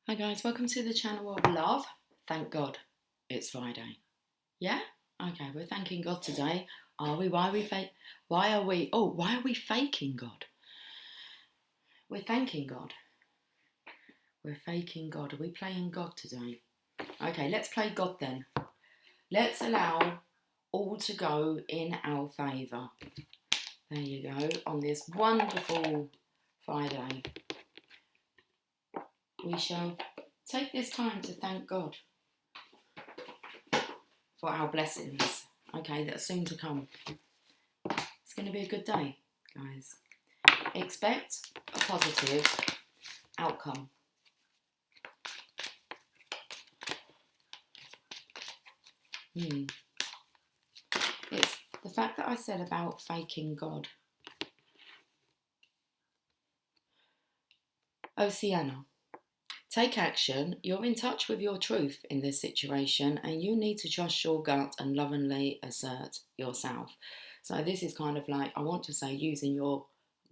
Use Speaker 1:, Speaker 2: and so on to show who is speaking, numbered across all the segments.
Speaker 1: Hi guys, welcome to the channel of love. Thank God it's Friday. Yeah? Okay, we're thanking God today. Are we? Why are we fake? Why are we? Oh, why are we faking God? We're thanking God. We're faking God. Are we playing God today? Okay, let's play God then. Let's allow all to go in our favour. There you go. On this wonderful Friday, we shall take this time to thank God for our blessings, okay, that are soon to come. It's going to be a good day, guys. Expect a positive outcome. It's the fact that I said about faking God. Oceana. Take action. You're in touch with your truth in this situation and you need to trust your gut and lovingly assert yourself. So this is kind of like, I want to say, using your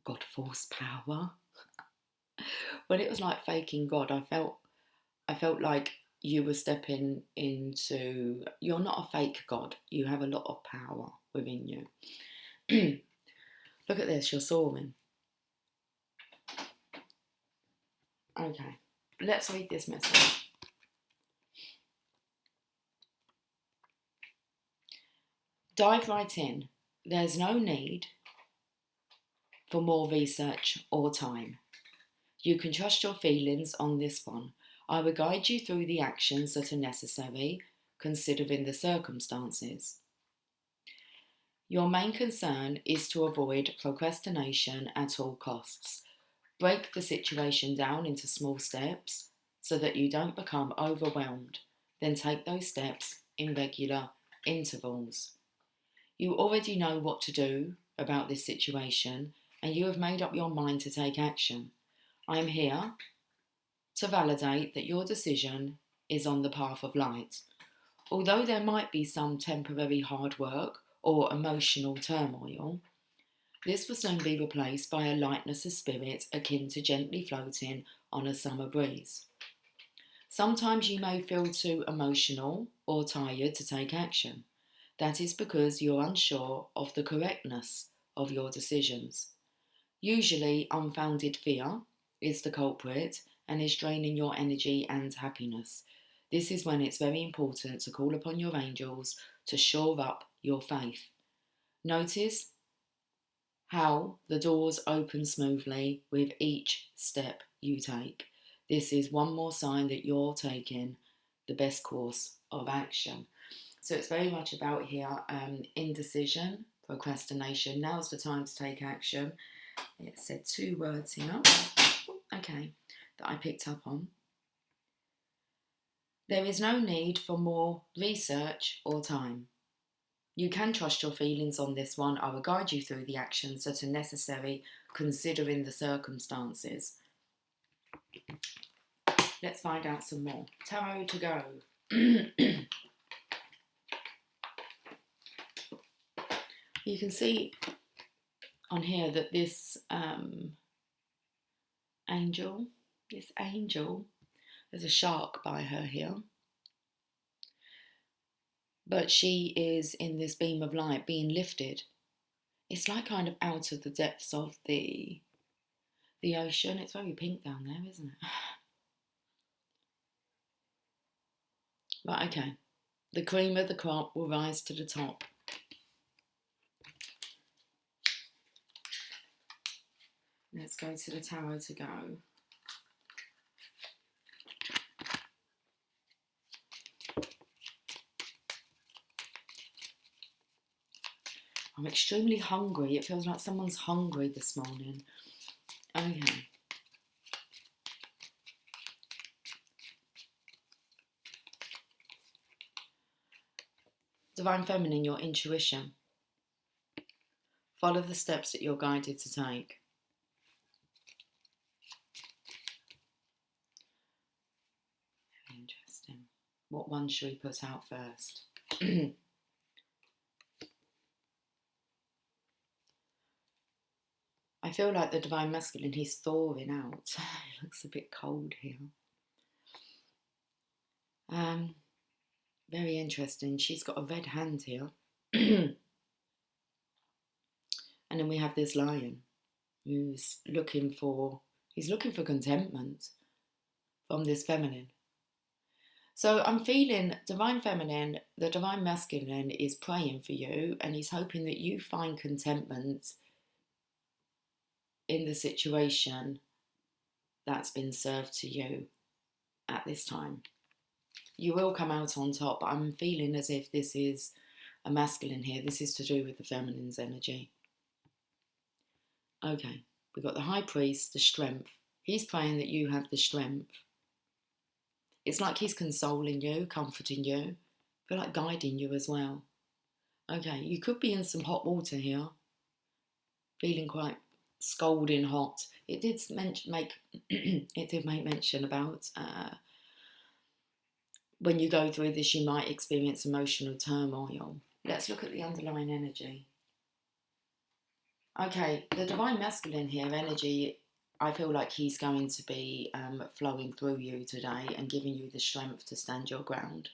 Speaker 1: God force power. But it was like faking God. I felt like you were stepping into, you're not a fake God. You have a lot of power within you. Look at this, you're soaring. Okay, let's read this message. Dive right in. There's no need for more research or time. You can trust your feelings on this one. I will guide you through the actions that are necessary, considering the circumstances. Your main concern is to avoid procrastination at all costs. Break the situation down into small steps so that you don't become overwhelmed. Then take those steps in regular intervals. You already know what to do about this situation and you have made up your mind to take action. I am here to validate that your decision is on the path of light. Although there might be some temporary hard work or emotional turmoil, this will soon be replaced by a lightness of spirit akin to gently floating on a summer breeze. Sometimes you may feel too emotional or tired to take action. That is because you're unsure of the correctness of your decisions. Usually, unfounded fear is the culprit and is draining your energy and happiness. This is when it's very important to call upon your angels to shore up your faith. Notice how the doors open smoothly with each step you take. This is one more sign that you're taking the best course of action. So it's very much about here indecision, procrastination. Now's the time to take action. It said two words here, okay, that I picked up on. There is no need for more research or time. You can trust your feelings on this one. I will guide you through the actions that are necessary considering the circumstances. Let's find out some more. Tarot to go. You can see on here that this angel, there's a shark by her here. But she is in this beam of light being lifted. It's like kind of out of the depths of the ocean. It's very pink down there, isn't it? Right, okay. The cream of the crop will rise to the top. Let's go to the tarot to go. I'm extremely hungry. It feels like someone's hungry this morning. Okay. Divine Feminine, your intuition. Follow the steps that you're guided to take. Interesting. What one should we put out first? I feel like the Divine Masculine, he's thawing out. He looks a bit cold here. Um, Very interesting. She's got a red hand here. And then we have this lion who's he's looking for contentment from this feminine. So I'm feeling divine feminine, the divine masculine is praying for you, and he's hoping that you find contentment in the situation that's been served to you at this time. You will come out on top, but I'm feeling as if this is a masculine here. This is to do with the feminine's energy. Okay, we've got the high priest, the strength. He's praying that you have the strength. It's like he's consoling you, comforting you, I feel like guiding you as well. Okay, you could be in some hot water here, feeling quite scalding hot. It did make mention about when you go through this, you might experience emotional turmoil. Let's look at the underlying energy. Okay, the divine masculine here, energy, I feel like he's going to be flowing through you today and giving you the strength to stand your ground.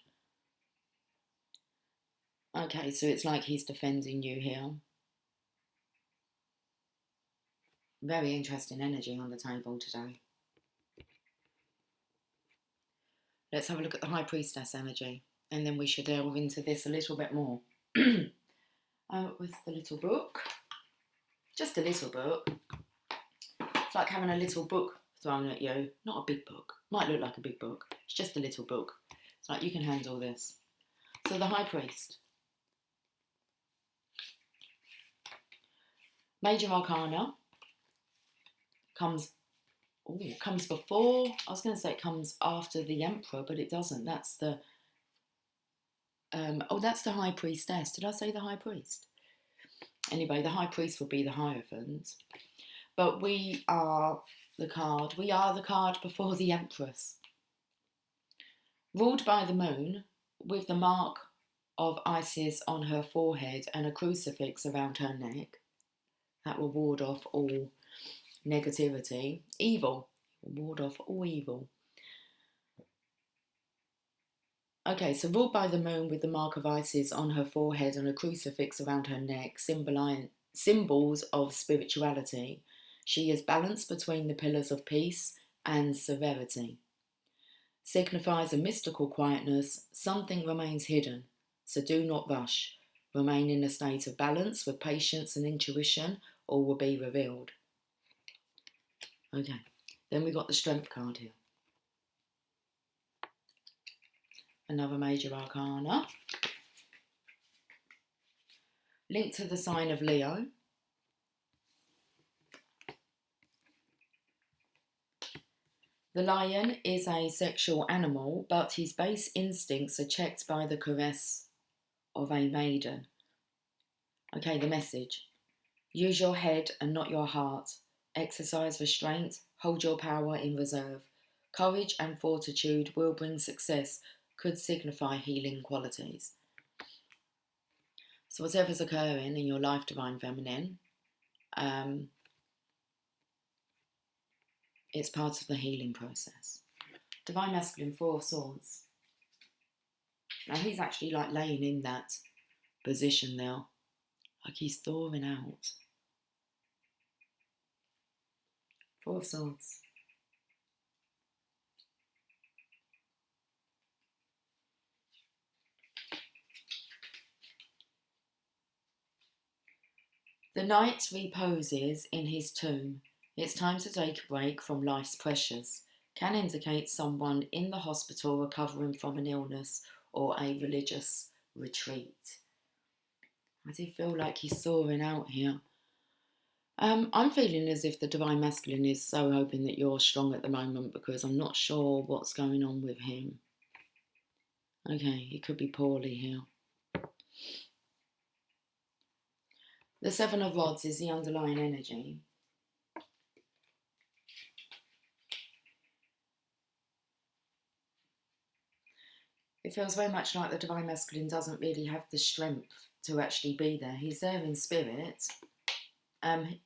Speaker 1: Okay, so it's like he's defending you here. Very interesting energy on the table today. Let's have a look at the High Priestess energy, and then we should delve into this a little bit more. With the little book. Just a little book. It's like having a little book thrown at you. Not a big book. Might look like a big book. It's just a little book. It's like you can handle this. So the High Priest. Major Arcana comes before. I was going to say it comes after the Emperor, but it doesn't. That's the that's the High Priestess. Did I say the High Priest? Anyway, the High Priest will be the Hierophant. But we are the card before the Empress. Ruled by the moon, with the mark of Isis on her forehead and a crucifix around her neck. That will ward off all negativity. Evil. Ward off all evil. Okay, so ruled by the moon with the mark of Isis on her forehead and a crucifix around her neck, symbols of spirituality. She is balanced between the pillars of peace and severity. Signifies a mystical quietness. Something remains hidden, so do not rush. Remain in a state of balance with patience and intuition, all will be revealed. Okay, then we got the Strength card here. Another Major Arcana. Linked to the sign of Leo. The lion is a sexual animal, but his base instincts are checked by the caress of a maiden. Okay, the message. Use your head and not your heart. Exercise restraint. Hold your power in reserve. Courage and fortitude will bring success. Could signify healing qualities. So whatever's occurring in your life, Divine Feminine, it's part of the healing process. Divine Masculine, Four of Swords. Now he's actually like laying in that position there, like he's thawing out. Four of Swords. The knight reposes in his tomb. It's time to take a break from life's pressures. Can indicate someone in the hospital recovering from an illness or a religious retreat. I do feel like he's soaring out here. I'm feeling as if the Divine Masculine is so hoping that you're strong at the moment, because I'm not sure what's going on with him. Okay, he could be poorly here. The Seven of Rods is the underlying energy. It feels very much like the Divine Masculine doesn't really have the strength to actually be there. He's there in spirit.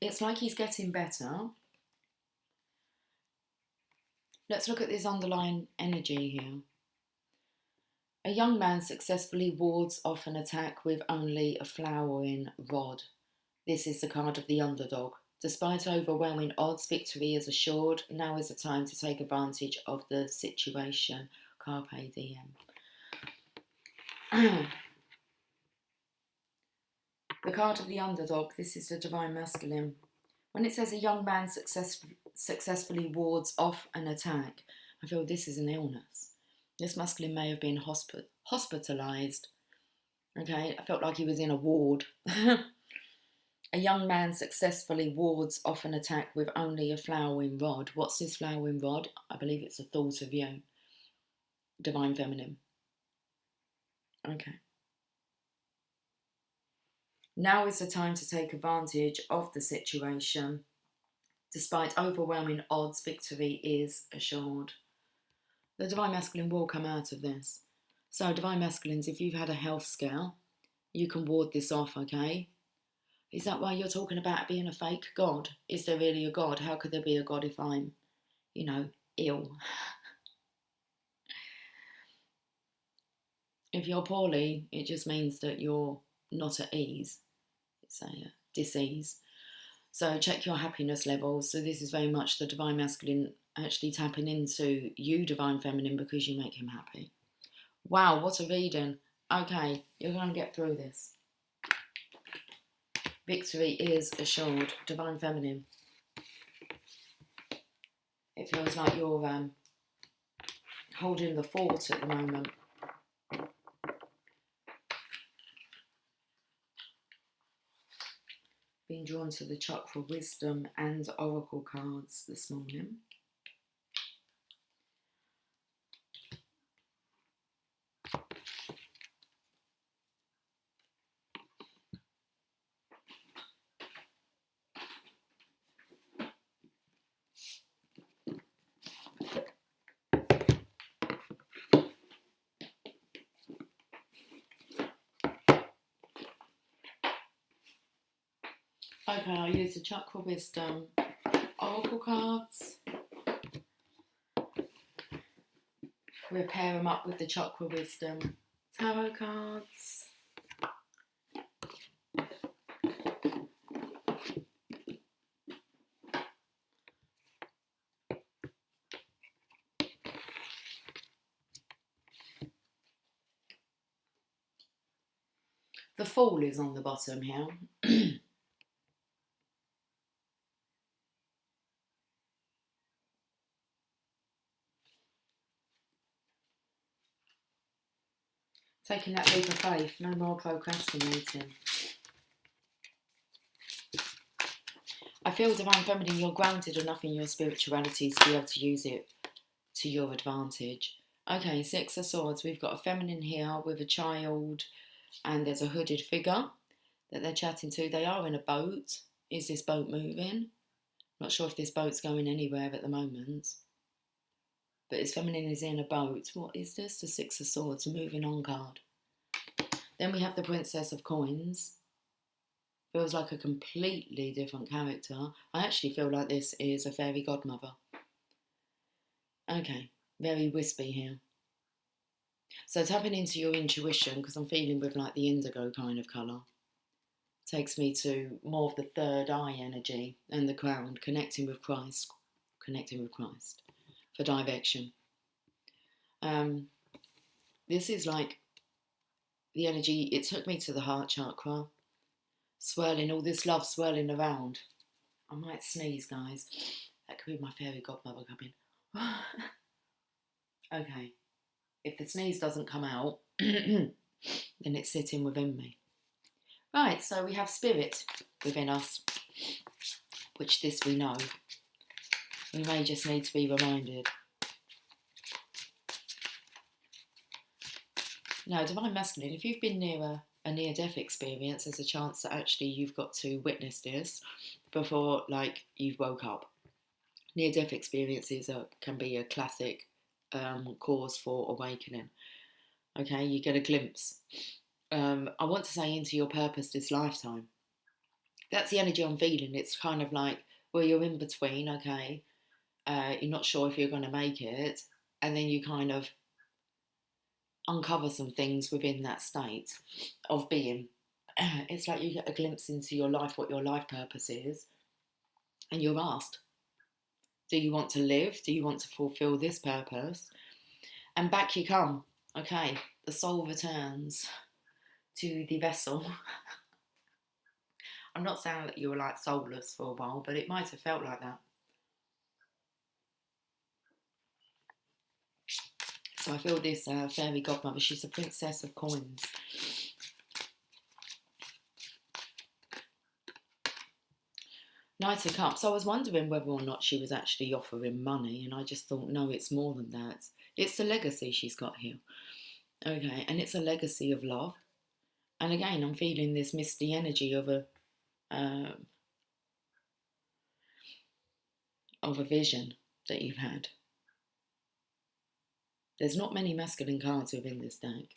Speaker 1: It's like he's getting better. Let's look at this underlying energy here. A young man successfully wards off an attack with only a flowering rod. This is the card of the underdog. Despite overwhelming odds, victory is assured. Now is the time to take advantage of the situation. Carpe diem. The card of the underdog, this is the Divine Masculine. When it says a young man successfully wards off an attack, I feel this is an illness. This masculine may have been hospitalised. Okay, I felt like he was in a ward. A young man successfully wards off an attack with only a flowering rod. What's this flowering rod? I believe it's a thought of you. Divine Feminine. Okay. Now is the time to take advantage of the situation. Despite overwhelming odds, victory is assured. The Divine Masculine will come out of this. So, Divine Masculines, if you've had a health scare, you can ward this off, okay? Is that why you're talking about being a fake God? Is there really a God? How could there be a God if I'm, ill? If you're poorly, it just means that you're not at ease. It's a dis-ease. So check your happiness levels. So this is very much the Divine Masculine actually tapping into you, Divine Feminine, because you make him happy. Wow, what a reading. Okay, you're going to get through this. Victory is assured. Divine Feminine. It feels like you're holding the fort at the moment. Being drawn to the Chakra Wisdom and Oracle cards this morning. Okay, I'll use the Chakra Wisdom Oracle cards. We'll pair them up with the Chakra Wisdom Tarot cards. The Fool is on the bottom here. Taking that leap of faith, no more procrastinating. I feel, Divine Feminine, you're grounded enough in your spirituality to be able to use it to your advantage. Okay, Six of Swords. We've got a feminine here with a child, and there's a hooded figure that they're chatting to. They are in a boat. Is this boat moving? Not sure if this boat's going anywhere at the moment. But this feminine is in a boat. What is this? The Six of Swords, a moving on card. Then we have the Princess of Coins. Feels like a completely different character. I actually feel like this is a fairy godmother. Okay, very wispy here. So tapping into your intuition, because I'm feeling with like the indigo kind of colour, takes me to more of the third eye energy and the crown, connecting with Christ for direction. This is like the energy, it took me to the heart chakra, swirling, all this love swirling around. I might sneeze, guys. That could be my fairy godmother coming. Okay. If the sneeze doesn't come out, then it's sitting within me. Right, so we have spirit within us, which this we know. We may just need to be reminded. Now, Divine Masculine, if you've been near a near-death experience, there's a chance that actually you've got to witness this before, like, you've woke up. Near-death experiences can be a classic cause for awakening. Okay, you get a glimpse. I want to say into your purpose this lifetime. That's the energy I'm feeling. It's kind of like, well, you're in between, okay? You're not sure if you're going to make it. And then you kind of uncover some things within that state of being. It's like you get a glimpse into your life, what your life purpose is, and you're asked, do you want to live? Do you want to fulfill this purpose? And back you come. Okay, the soul returns to the vessel. I'm not saying that you were like soulless for a while, but it might have felt like that. So I feel this fairy godmother, she's a princess of coins. Knight of Cups. I was wondering whether or not she was actually offering money, and I just thought, no, it's more than that. It's the legacy she's got here. Okay, and it's a legacy of love. And again, I'm feeling this misty energy of a vision that you've had. There's not many masculine cards within this deck.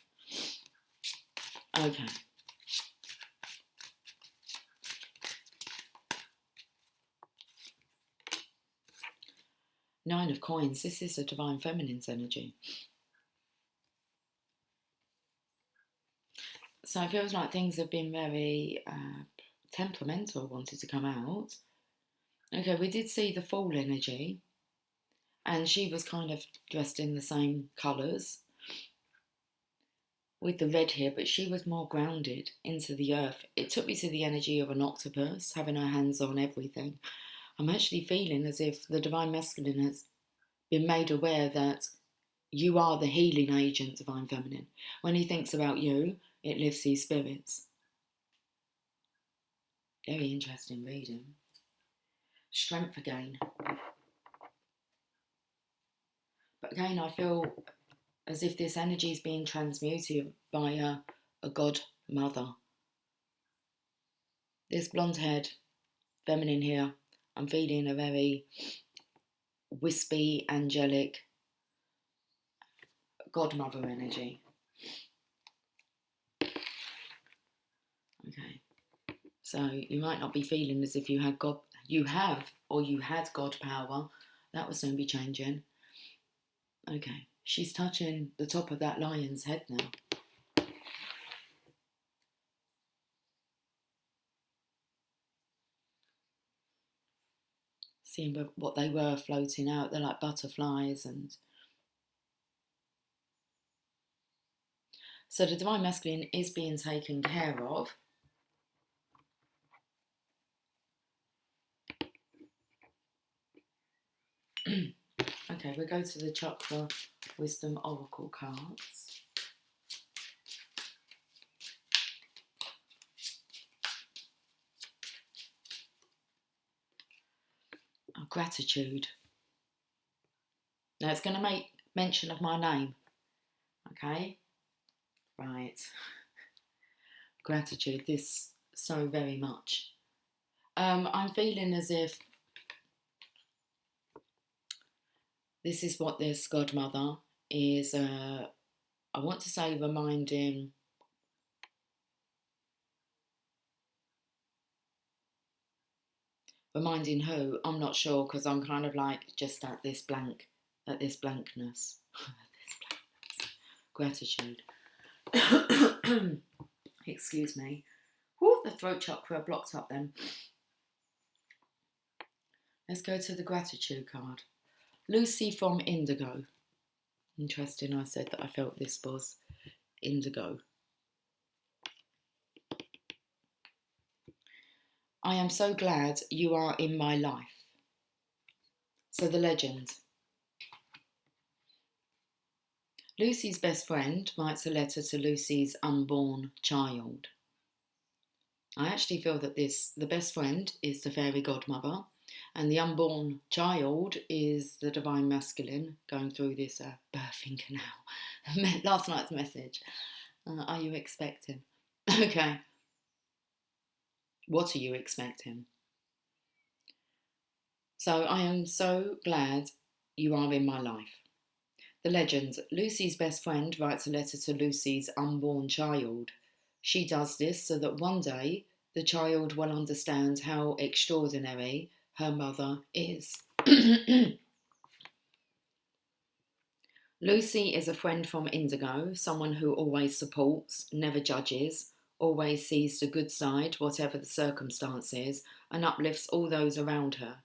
Speaker 1: Okay. Nine of Coins. This is a divine feminine's energy. So it feels like things have been very temperamental, wanted to come out. Okay, we did see the Fool energy, and she was kind of dressed in the same colours with the red here, but she was more grounded into the earth. It took me to the energy of an octopus, having her hands on everything. I'm actually feeling as if the Divine Masculine has been made aware that you are the healing agent, Divine Feminine. When he thinks about you, it lifts his spirits. Very interesting reading. Strength again. But again, I feel as if this energy is being transmuted by a god mother. This blonde-haired feminine here, I'm feeling a very wispy, angelic godmother energy. Okay, so you might not be feeling as if you had God, you have, or you had God power. That will soon be changing. Okay, she's touching the top of that lion's head now. Seeing what they were floating out, they're like butterflies. And so the Divine Masculine is being taken care of. Okay, we'll go to the Chakra Wisdom Oracle cards. Oh, gratitude. Now it's going to make mention of my name. Okay? Right. Gratitude, this so very much. I'm feeling as if this is what this godmother is, I want to say reminding who, I'm not sure, because I'm kind of like just at this blankness. Gratitude. Excuse me. Whew, the throat chakra blocked up then. Let's go to the gratitude card. Lucy from Indigo. Interesting, I said that I felt this was indigo. I am so glad you are in my life. So the legend. Lucy's best friend writes a letter to Lucy's unborn child. I actually feel that the best friend is the fairy godmother, and the unborn child is the Divine Masculine going through this birthing canal. Last night's message. Are you expecting? Okay. What are you expecting? So I am so glad you are in my life. The legend. Lucy's best friend writes a letter to Lucy's unborn child. She does this so that one day the child will understand how extraordinary her mother is. Lucy is a friend from Indigo, someone who always supports, never judges, always sees the good side, whatever the circumstances, and uplifts all those around her.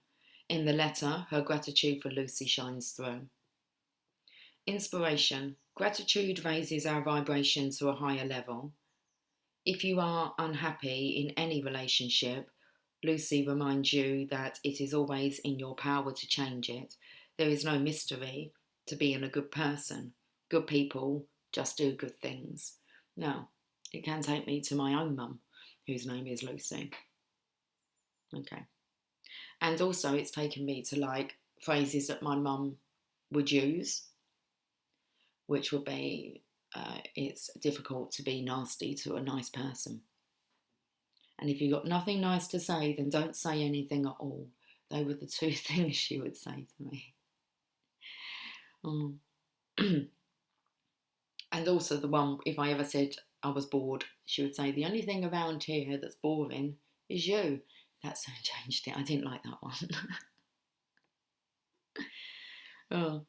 Speaker 1: In the letter, her gratitude for Lucy shines through. Inspiration. Gratitude raises our vibration to a higher level. If you are unhappy in any relationship, Lucy reminds you that it is always in your power to change it. There is no mystery to being a good person. Good people just do good things. Now, it can take me to my own mum, whose name is Lucy. Okay. And also, it's taken me to like phrases that my mum would use, which would be, it's difficult to be nasty to a nice person. And if you've got nothing nice to say, then don't say anything at all. They were the two things she would say to me. And also the one, if I ever said I was bored, she would say, the only thing around here that's boring is you. That's changed it. I didn't like that one.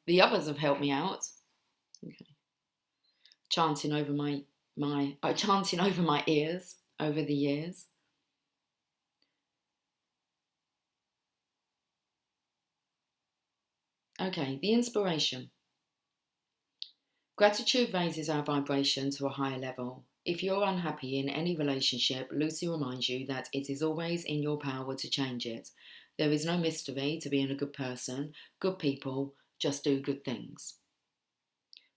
Speaker 1: The others have helped me out. Okay. Chanting over my ears over the years. Okay, the inspiration. Gratitude raises our vibration to a higher level. If you're unhappy in any relationship, Lucy reminds you that it is always in your power to change it. There is no mystery to being a good person. Good people just do good things.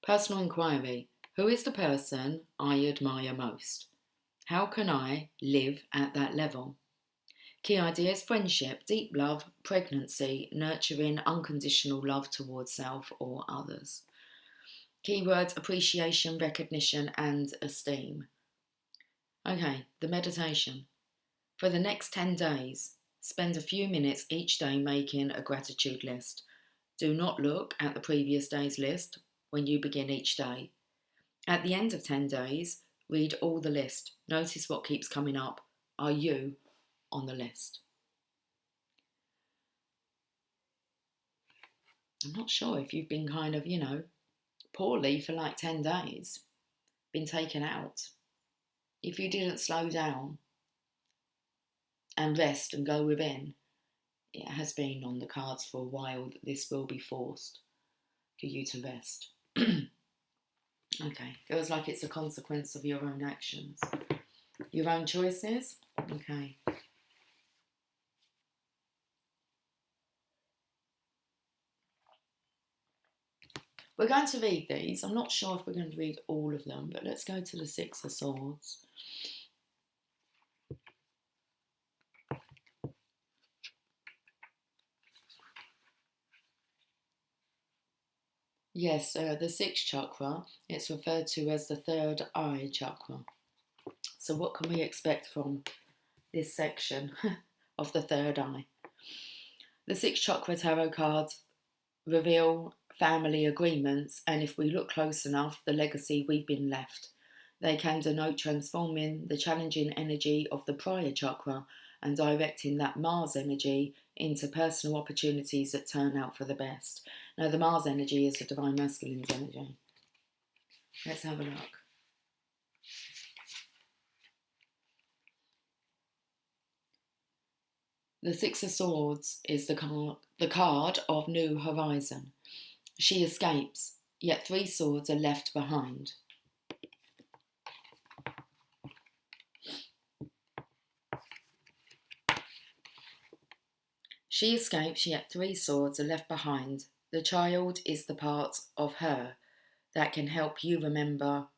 Speaker 1: Personal inquiry. Who is the person I admire most? How can I live at that level? Key ideas: friendship, deep love, pregnancy, nurturing, unconditional love towards self or others. Keywords: appreciation, recognition, and esteem. Okay, the meditation. For the next 10 days, spend a few minutes each day making a gratitude list. Do not look at the previous day's list when you begin each day. At the end of 10 days, read all the list. Notice what keeps coming up. Are you on the list? I'm not sure if you've been kind of, poorly for like 10 days, been taken out. If you didn't slow down and rest and go within, it has been on the cards for a while that this will be forced for you to rest. Okay, feels like it's a consequence of your own actions, your own choices. Okay. We're going to read these. I'm not sure if we're going to read all of them, but let's go to the Six of Swords. Yes, the sixth chakra, it's referred to as the third eye chakra. So what can we expect from this section of the third eye? The sixth chakra tarot cards reveal family agreements, and if we look close enough, the legacy we've been left. They can denote transforming the challenging energy of the prior chakra and directing that Mars energy into personal opportunities that turn out for the best. Now, the Mars energy is the Divine Masculine's energy. Let's have a look. The Six of Swords is the card of New Horizon. She escapes, yet 3 swords are left behind. She escapes, yet 3 swords are left behind. The child is the part of her that can help you remember.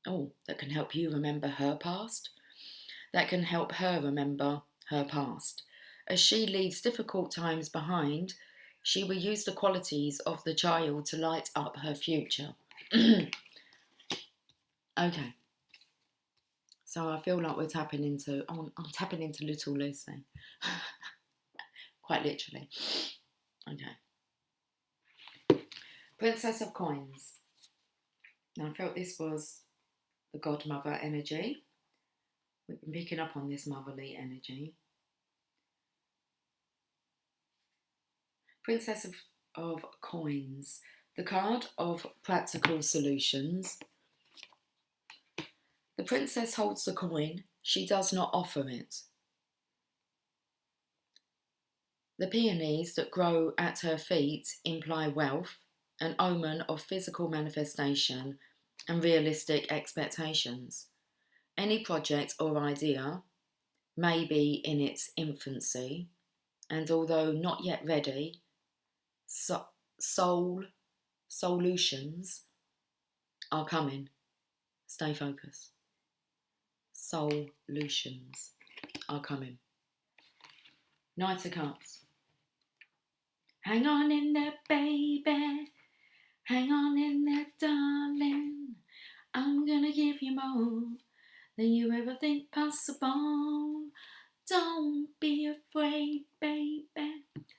Speaker 1: That can help you remember her past. That can help her remember her past. As she leaves difficult times behind, she will use the qualities of the child to light up her future. Okay. So I feel like we're tapping into. I'm tapping into little Lucy. Quite literally. Okay. Princess of Coins. Now I felt this was the godmother energy. We've been picking up on this motherly energy. Princess of Coins. The card of practical solutions. The princess holds the coin. She does not offer it. The peonies that grow at her feet imply wealth, an omen of physical manifestation and realistic expectations. Any project or idea may be in its infancy, and although not yet ready, solutions are coming. Stay focused. Solutions are coming. Knight of Cups. Hang on in there, baby. Hang on in there, darling. I'm gonna give you more than you ever think possible. Don't be afraid, baby.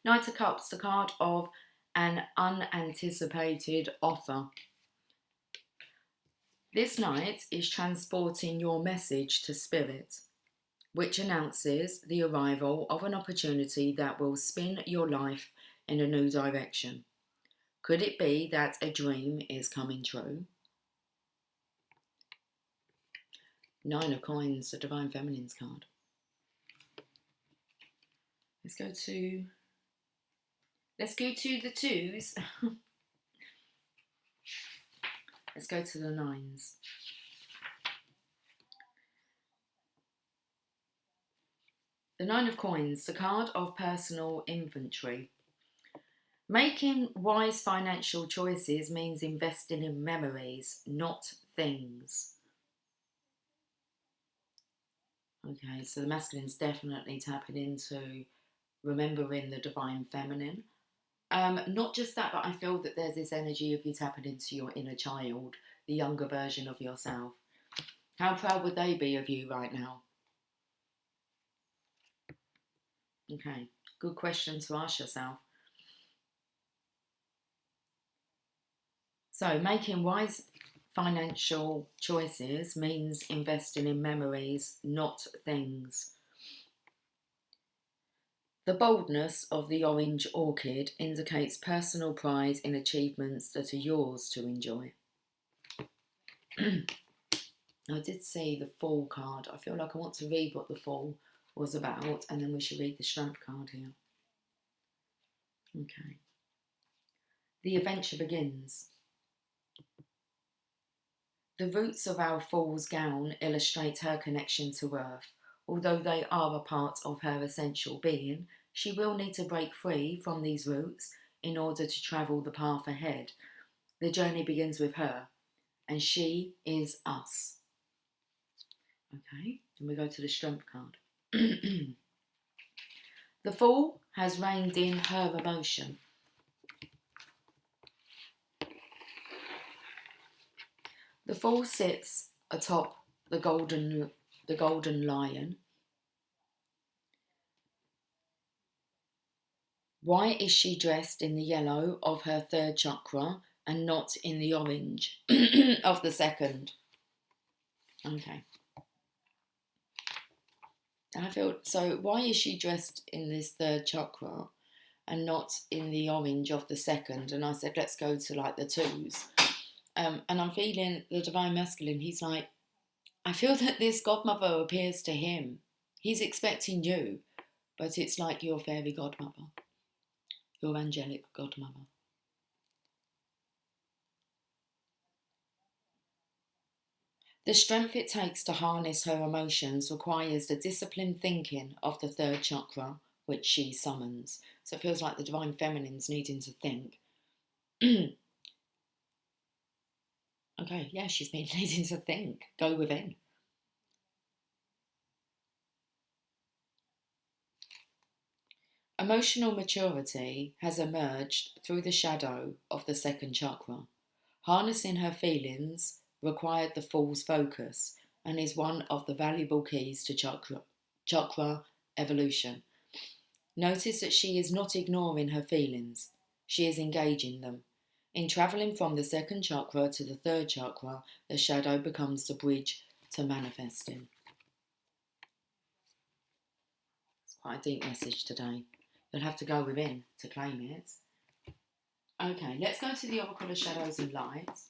Speaker 1: Knight of Cups, the card of an unanticipated offer. This knight is transporting your message to spirit, which announces the arrival of an opportunity that will spin your life in a new direction. Could it be that a dream is coming true? Nine of Coins, the Divine Feminine's card. Let's go to the twos. Let's go to the nines. The Nine of Coins, the card of personal inventory. Making wise financial choices means investing in memories, not things. Okay, so the masculine's definitely tapping into remembering the divine feminine. Not just that, but I feel that there's this energy of you tapping into your inner child, the younger version of yourself. How proud would they be of you right now? Okay, good question to ask yourself. So, making wise financial choices means investing in memories, not things. The boldness of the orange orchid indicates personal pride in achievements that are yours to enjoy. I did see the Fool card. I feel like I want to read what the Fool was about, and then we should read the Strength card here. Okay. The adventure begins. The roots of our Fool's gown illustrate her connection to Earth. Although they are a part of her essential being, she will need to break free from these roots in order to travel the path ahead. The journey begins with her, and she is us. Okay, and we go to the Strength card. The Fool has reined in her emotion. The Fool sits atop the golden lion. Why is she dressed in the yellow of her third chakra and not in the orange of the second? Okay. I feel so. Why is she dressed in this third chakra and not in the orange of the second? And I said, let's go to like the twos. And I'm feeling the divine masculine. He's like, I feel that this godmother appears to him. He's expecting you, but it's like your fairy godmother, your angelic godmother. The strength it takes to harness her emotions requires the disciplined thinking of the third chakra, which she summons. So it feels like the divine feminine's needing to think. Okay, yeah, she's been needing to think. Go within. Emotional maturity has emerged through the shadow of the second chakra. Harnessing her feelings required the Fool's focus and is one of the valuable keys to chakra evolution. Notice that she is not ignoring her feelings, she is engaging them. In travelling from the second chakra to the third chakra, the shadow becomes the bridge to manifesting. It's quite a deep message today. You'll have to go within to claim it. Okay, let's go to the Oracle of Shadows and Lights.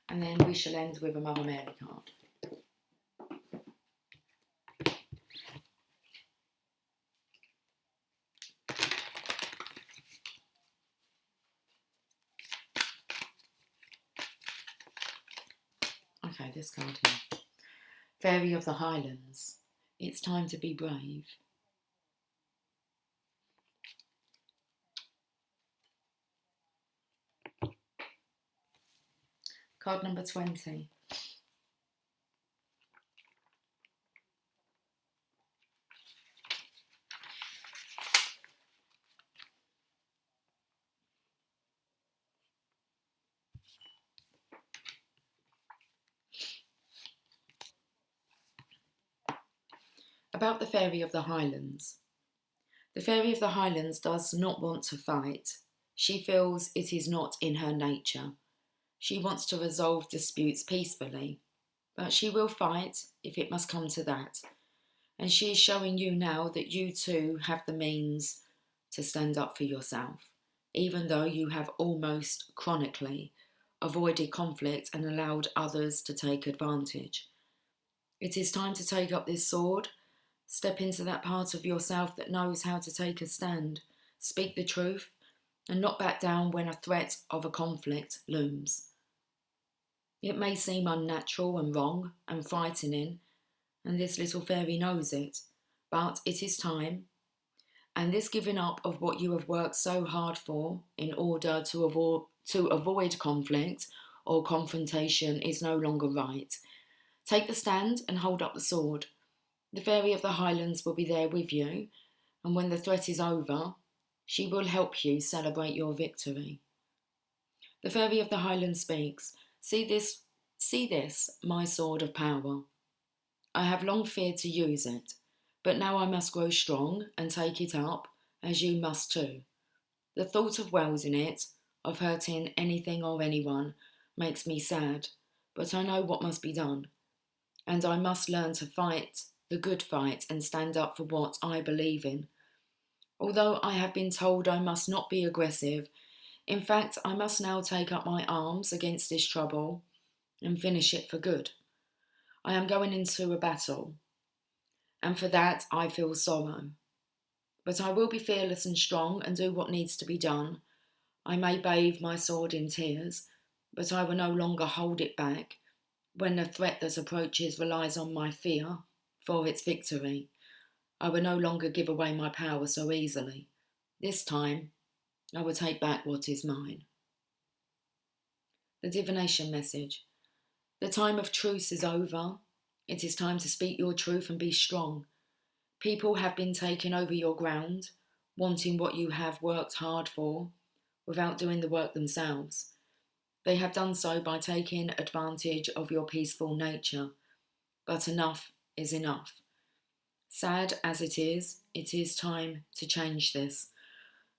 Speaker 1: And then we shall end with a Mother Mary card. Okay, this card here. Fairy of the Highlands. It's time to be brave. Card number 20. About the Fairy of the Highlands. The Fairy of the Highlands does not want to fight. She feels it is not in her nature. She wants to resolve disputes peacefully, but she will fight if it must come to that. And she is showing you now that you too have the means to stand up for yourself, even though you have almost chronically avoided conflict and allowed others to take advantage. It is time to take up this sword. Step into that part of yourself that knows how to take a stand, speak the truth, and not back down when a threat of a conflict looms. It may seem unnatural and wrong and frightening, and this little fairy knows it, but it is time, and this giving up of what you have worked so hard for in order to avoid conflict or confrontation is no longer right. Take the stand and hold up the sword. The Fairy of the Highlands will be there with you, and when the threat is over, she will help you celebrate your victory. The Fairy of the Highlands speaks, see this, my sword of power. I have long feared to use it, but now I must grow strong and take it up, as you must too. The thought of wielding it, of hurting anything or anyone, makes me sad, but I know what must be done, and I must learn to fight the good fight and stand up for what I believe in. Although I have been told I must not be aggressive, in fact I must now take up my arms against this trouble and finish it for good. I am going into a battle, and for that I feel sorrow. But I will be fearless and strong and do what needs to be done. I may bathe my sword in tears, but I will no longer hold it back when the threat that approaches relies on my fear for its victory. I will no longer give away my power so easily. This time, I will take back what is mine. The divination message. The time of truce is over. It is time to speak your truth and be strong. People have been taking over your ground, wanting what you have worked hard for, without doing the work themselves. They have done so by taking advantage of your peaceful nature. But enough is enough. Sad as it is time to change this,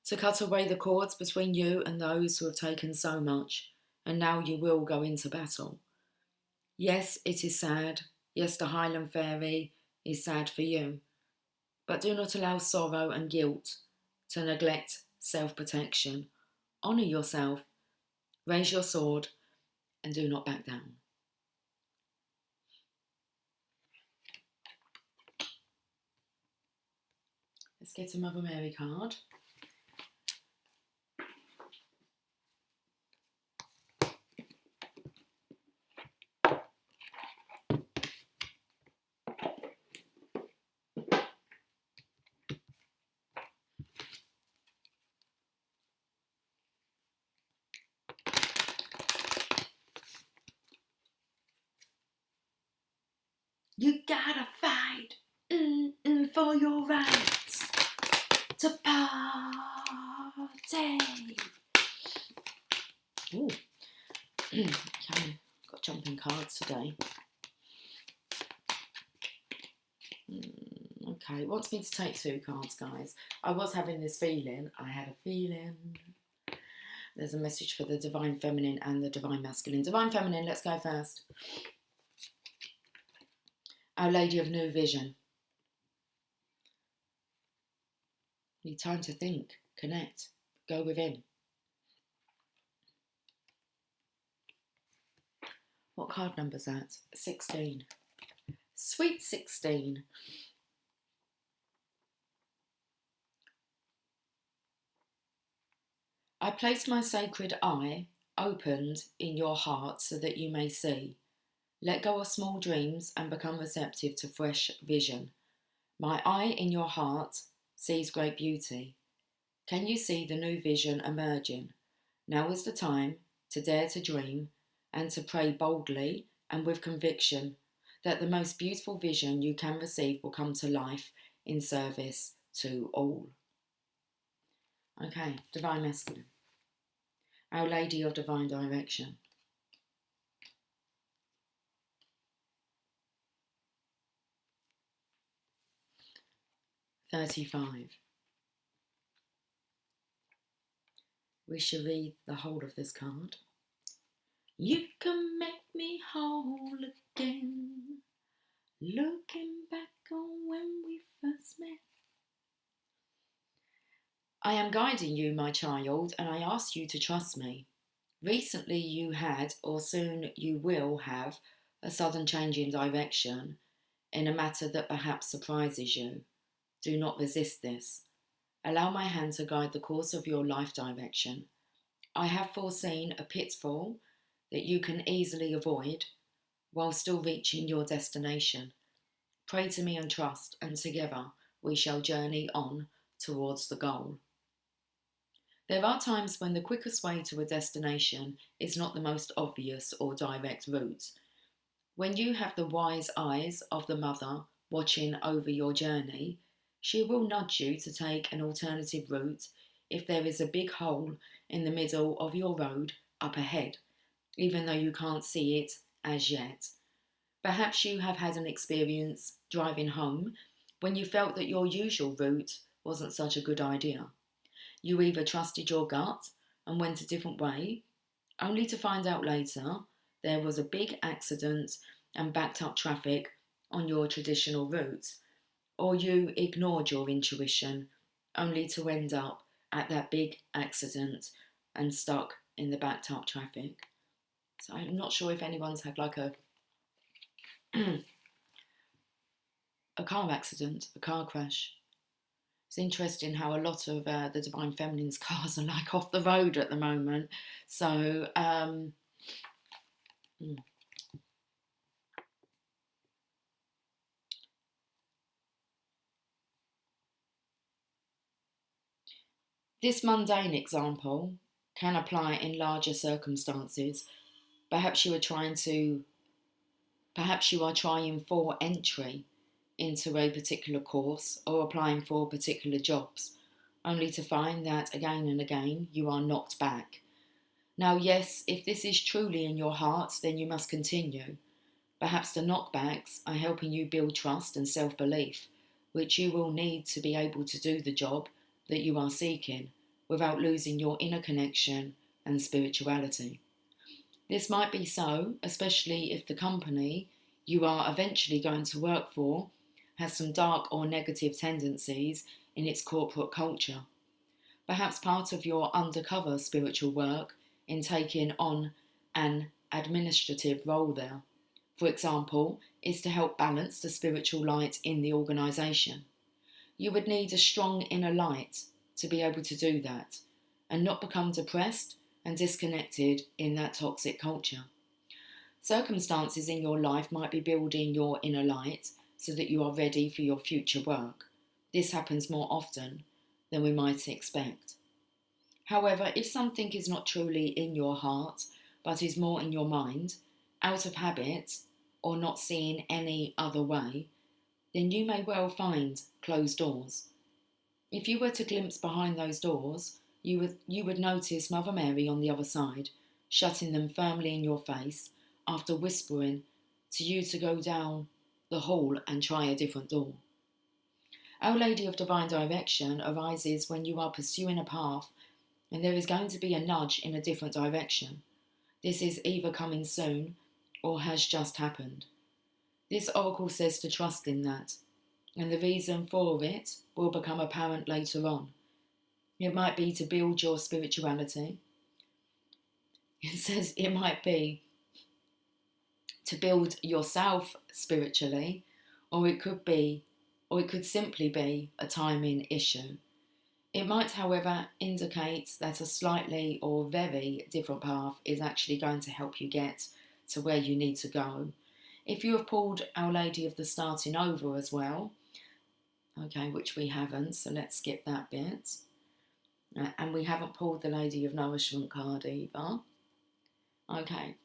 Speaker 1: to cut away the cords between you and those who have taken so much, and now you will go into battle. Yes, it is sad. Yes, the Highland Fairy is sad for you. But do not allow sorrow and guilt to neglect self-protection. Honour yourself, raise your sword, and do not back down. Let's get a Mother Mary card. You gotta fight for your rights to party. Ooh. Okay, got jumping cards today. Okay, it wants me to take 2 cards, guys. I was having this feeling. I had a feeling. There's a message for the Divine Feminine and the Divine Masculine. Divine Feminine, let's go first. Our Lady of New Vision. Need time to think, connect, go within. What card number's that? 16. Sweet 16. I place my sacred eye opened in your heart so that you may see. Let go of small dreams and become receptive to fresh vision. My eye in your heart sees great beauty. Can you see the new vision emerging? Now is the time to dare to dream and to pray boldly and with conviction that the most beautiful vision you can receive will come to life in service to all. Okay, Divine Masculine. Our Lady of Divine Direction. $35. We shall read the whole of this card. You can make me whole again, looking back on when we first met. I am guiding you, my child, and I ask you to trust me. Recently you had, or soon you will have, a sudden change in direction in a matter that perhaps surprises you. Do not resist this. Allow my hand to guide the course of your life direction. I have foreseen a pitfall that you can easily avoid while still reaching your destination. Pray to me and trust, and together we shall journey on towards the goal. There are times when the quickest way to a destination is not the most obvious or direct route. When you have the wise eyes of the mother watching over your journey, she will nudge you to take an alternative route if there is a big hole in the middle of your road up ahead, even though you can't see it as yet. Perhaps you have had an experience driving home when you felt that your usual route wasn't such a good idea. You either trusted your gut and went a different way, only to find out later there was a big accident and backed up traffic on your traditional route, or you ignored your intuition only to end up at that big accident and stuck in the backed up traffic. So I'm not sure if anyone's had like a a car accident, a car crash. It's interesting how a lot of the Divine Feminine's cars are like off the road at the moment. So, this mundane example can apply in larger circumstances. Perhaps you are trying for entry into a particular course or applying for particular jobs, only to find that again and again you are knocked back. Now, yes, if this is truly in your heart, then you must continue. Perhaps the knockbacks are helping you build trust and self-belief, which you will need to be able to do the job that you are seeking without losing your inner connection and spirituality. This might be so, especially if the company you are eventually going to work for has some dark or negative tendencies in its corporate culture. Perhaps part of your undercover spiritual work in taking on an administrative role there, for example, is to help balance the spiritual light in the organisation. You would need a strong inner light to be able to do that and not become depressed and disconnected in that toxic culture. Circumstances in your life might be building your inner light so that you are ready for your future work. This happens more often than we might expect. However, if something is not truly in your heart, but is more in your mind, out of habit, or not seeing any other way, then you may well find closed doors. If you were to glimpse behind those doors, you would notice Mother Mary on the other side, shutting them firmly in your face after whispering to you to go down the hall and try a different door. Our Lady of Divine Direction arises when you are pursuing a path and there is going to be a nudge in a different direction. This is either coming soon or has just happened. This oracle says to trust in that. and the reason for it will become apparent later on. It might be to build your spirituality. It says it might be to build yourself spiritually, or it could simply be a timing issue. It might, however, indicate that a slightly or very different path is actually going to help you get to where you need to go. If you have pulled Our Lady of the Starting Over as well, okay, which we haven't, so let's skip that bit. And we haven't pulled the Lady of Nourishment card either. Okay,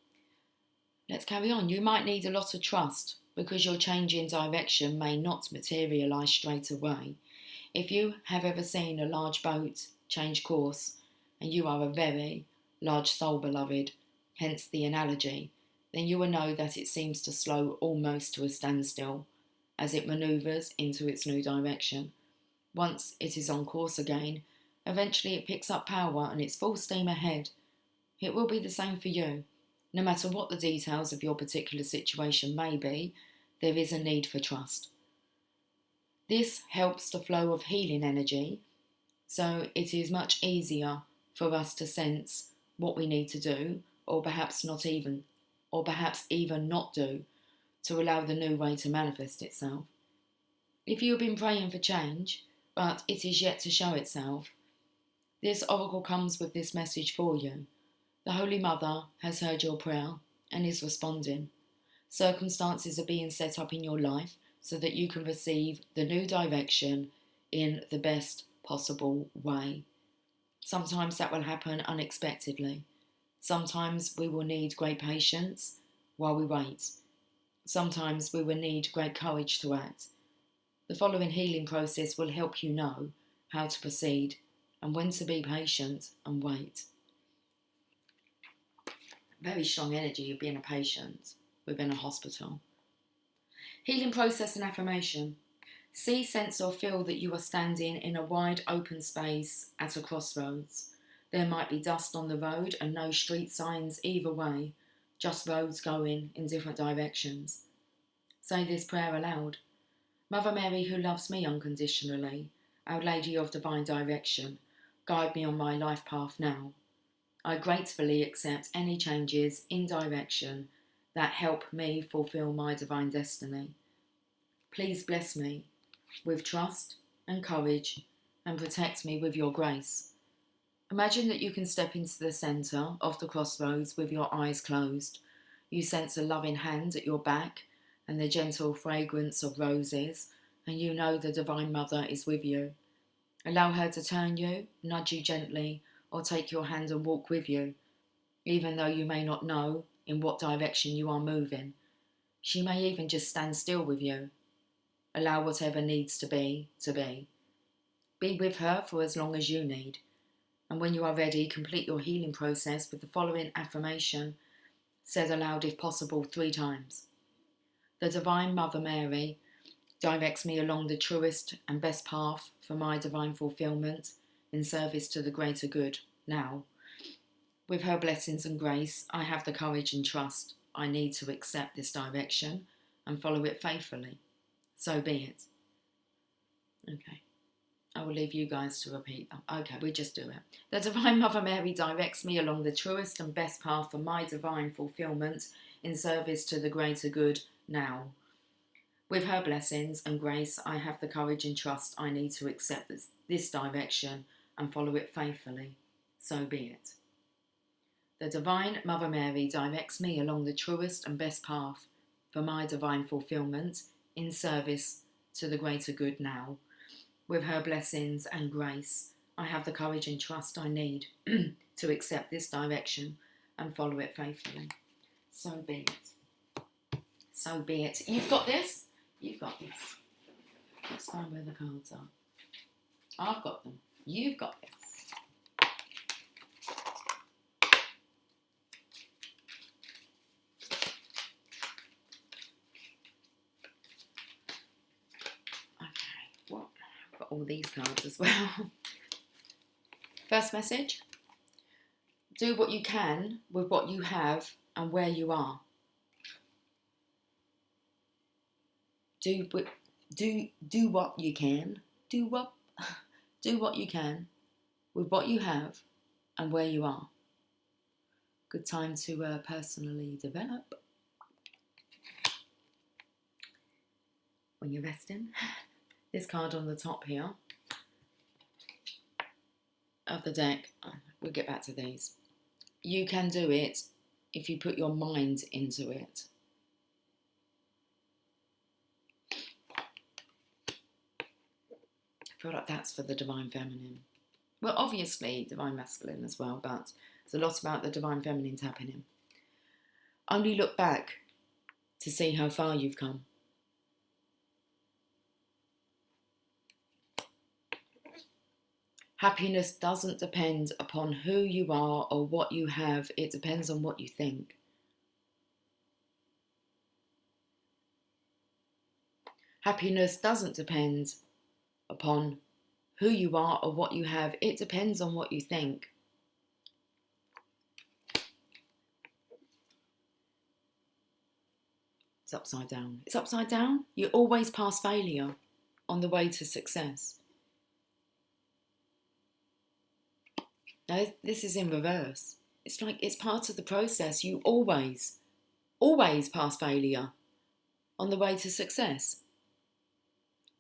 Speaker 1: let's carry on. You might need a lot of trust because your change in direction may not materialise straight away. If you have ever seen a large boat change course, and you are a very large soul, beloved, hence the analogy, then you will know that it seems to slow almost to a standstill as it manoeuvres into its new direction. Once it is on course again, eventually it picks up power and it's full steam ahead. It will be the same for you. No matter what the details of your particular situation may be, there is a need for trust. This helps the flow of healing energy, so it is much easier for us to sense what we need to do, or perhaps even not do, to allow the new way to manifest itself. If you have been praying for change, but it is yet to show itself, this oracle comes with this message for you. The Holy Mother has heard your prayer and is responding. Circumstances are being set up in your life so that you can receive the new direction in the best possible way. Sometimes that will happen unexpectedly. Sometimes we will need great patience while we wait. Sometimes we will need great courage to act. The following healing process will help you know how to proceed and when to be patient and wait. Very strong energy of being a patient within a hospital. Healing process and affirmation. See, sense or feel that you are standing in a wide open space at a crossroads. There might be dust on the road and no street signs either way, just roads going in different directions. Say this prayer aloud. Mother Mary, who loves me unconditionally, Our Lady of Divine Direction, guide me on my life path now. I gratefully accept any changes in direction that help me fulfill my divine destiny. Please bless me with trust and courage and protect me with your grace. Imagine that you can step into the centre of the crossroads with your eyes closed. You sense a loving hand at your back and the gentle fragrance of roses, and you know the Divine Mother is with you. Allow her to turn you, nudge you gently, or take your hand and walk with you, even though you may not know in what direction you are moving. She may even just stand still with you. Allow whatever needs to be, to be. Be with her for as long as you need. And when you are ready, complete your healing process with the following affirmation, said aloud if possible 3 times. The Divine Mother Mary directs me along the truest and best path for my divine fulfillment in service to the greater good now. With her blessings and grace, I have the courage and trust I need to accept this direction and follow it faithfully. So be it. Okay. I will leave you guys to repeat them. Okay, we just do it. The Divine Mother Mary directs me along the truest and best path for my divine fulfillment in service to the greater good now. With her blessings and grace, I have the courage and trust I need to accept this direction and follow it faithfully. So be it. The Divine Mother Mary directs me along the truest and best path for my divine fulfillment in service to the greater good now. With her blessings and grace, I have the courage and trust I need to accept this direction and follow it faithfully. So be it. So be it. You've got this. You've got this. Let's find where the cards are. I've got them. You've got this. All these cards as well. First message. Do what you can with what you have and where you are. do what you can. Do what do what you can with what you have and where you are. Good time to personally develop. When you're resting, this card on the top here of the deck, we'll get back to these. You can do it if you put your mind into it. I feel like that's for the Divine Feminine. Well, obviously Divine Masculine as well, but there's a lot about the Divine Feminine happening. Only look back to see how far you've come. Happiness doesn't depend upon who you are or what you have. It depends on what you think. Happiness doesn't depend upon who you are or what you have. It depends on what you think. It's upside down. It's upside down. You always pass failure on the way to success. Now, this is in reverse. It's like it's part of the process. You always pass failure on the way to success.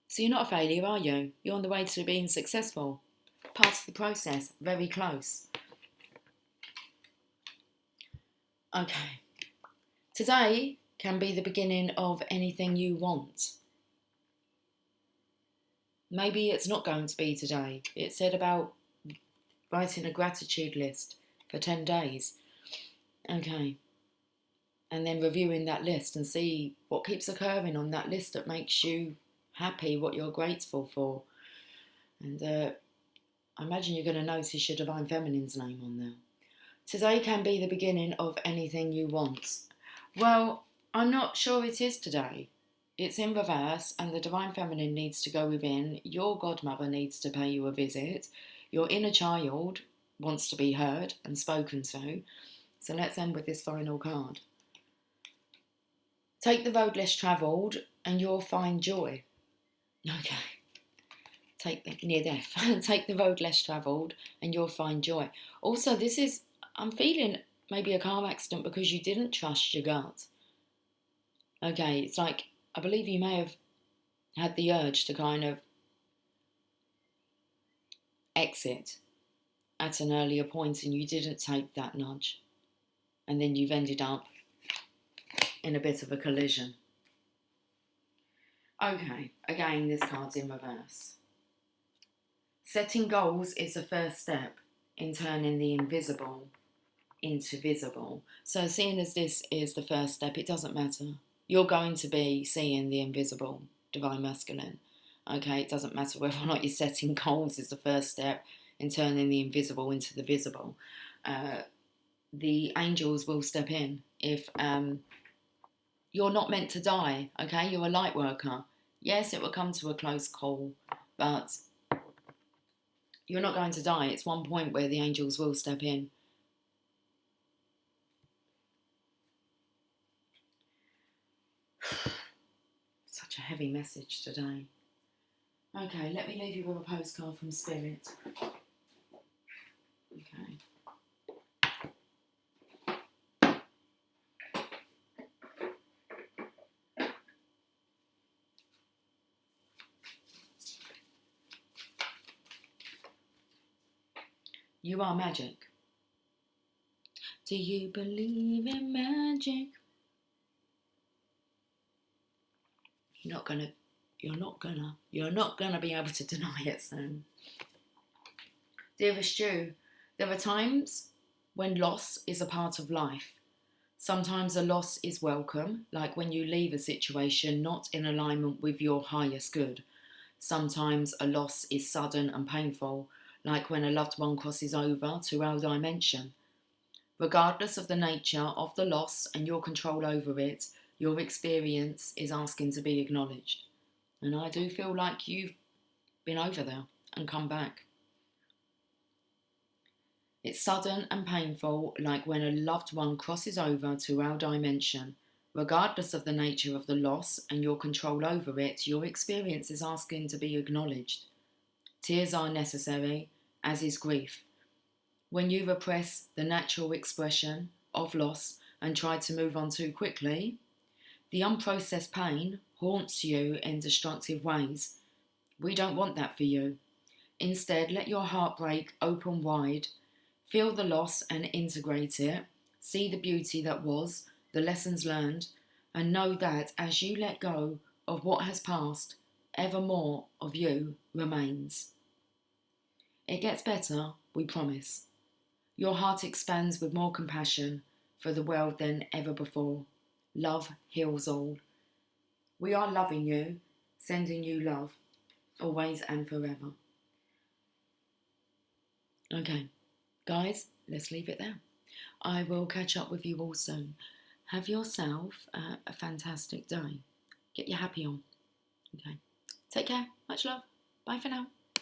Speaker 1: So you're not a failure, are you? You're on the way to being successful. Part of the process. Very close. Okay. Today can be the beginning of anything you want. Maybe it's not going to be today. It said about writing a gratitude list for 10 days. Okay. And then reviewing that list and see what keeps occurring on that list that makes you happy, what you're grateful for. And I imagine you're going to notice your Divine Feminine's name on there. Today can be the beginning of anything you want. Well, I'm not sure it is today. It's in reverse and the Divine Feminine needs to go within. Your godmother needs to pay you a visit. Your inner child wants to be heard and spoken to. So let's end with this final card. Take the road less travelled and you'll find joy. Okay. Take the near death. Take the road less travelled and you'll find joy. Also, I'm feeling maybe a car accident because you didn't trust your gut. Okay, it's like, I believe you may have had the urge to kind of exit at an earlier point and you didn't take that nudge. And then you've ended up in a bit of a collision. Okay, again, this card's in reverse. Setting goals is the first step in turning the invisible into visible. So seeing as this is the first step, it doesn't matter. You're going to be seeing the invisible, Divine Masculine. Okay, it doesn't matter whether or not you're setting goals is the first step in turning the invisible into the visible. The angels will step in if you're not meant to die, okay? You're a light worker. Yes, it will come to a close call, but you're not going to die. It's one point where the angels will step in. Such a heavy message today. Okay, let me leave you with a postcard from Spirit. Okay. You are magic. Do you believe in magic? You're not gonna be able to deny it soon. Dearest you, there are times when loss is a part of life. Sometimes a loss is welcome, like when you leave a situation not in alignment with your highest good. Sometimes a loss is sudden and painful, like when a loved one crosses over to our dimension. Regardless of the nature of the loss and your control over it, your experience is asking to be acknowledged. And I do feel like you've been over there and come back. It's sudden and painful, like when a loved one crosses over to our dimension. Regardless of the nature of the loss and your control over it, your experience is asking to be acknowledged. Tears are necessary, as is grief. When you repress the natural expression of loss and try to move on too quickly, the unprocessed pain haunts you in destructive ways. We don't want that for you. Instead, let your heart break open wide, feel the loss and integrate it, see the beauty that was, the lessons learned, and know that as you let go of what has passed, ever more of you remains. It gets better, we promise. Your heart expands with more compassion for the world than ever before. Love heals all. We are loving you, sending you love, always and forever. Okay, guys, let's leave it there. I will catch up with you all soon. Have yourself a fantastic day. Get your happy on. Okay, take care. Much love. Bye for now.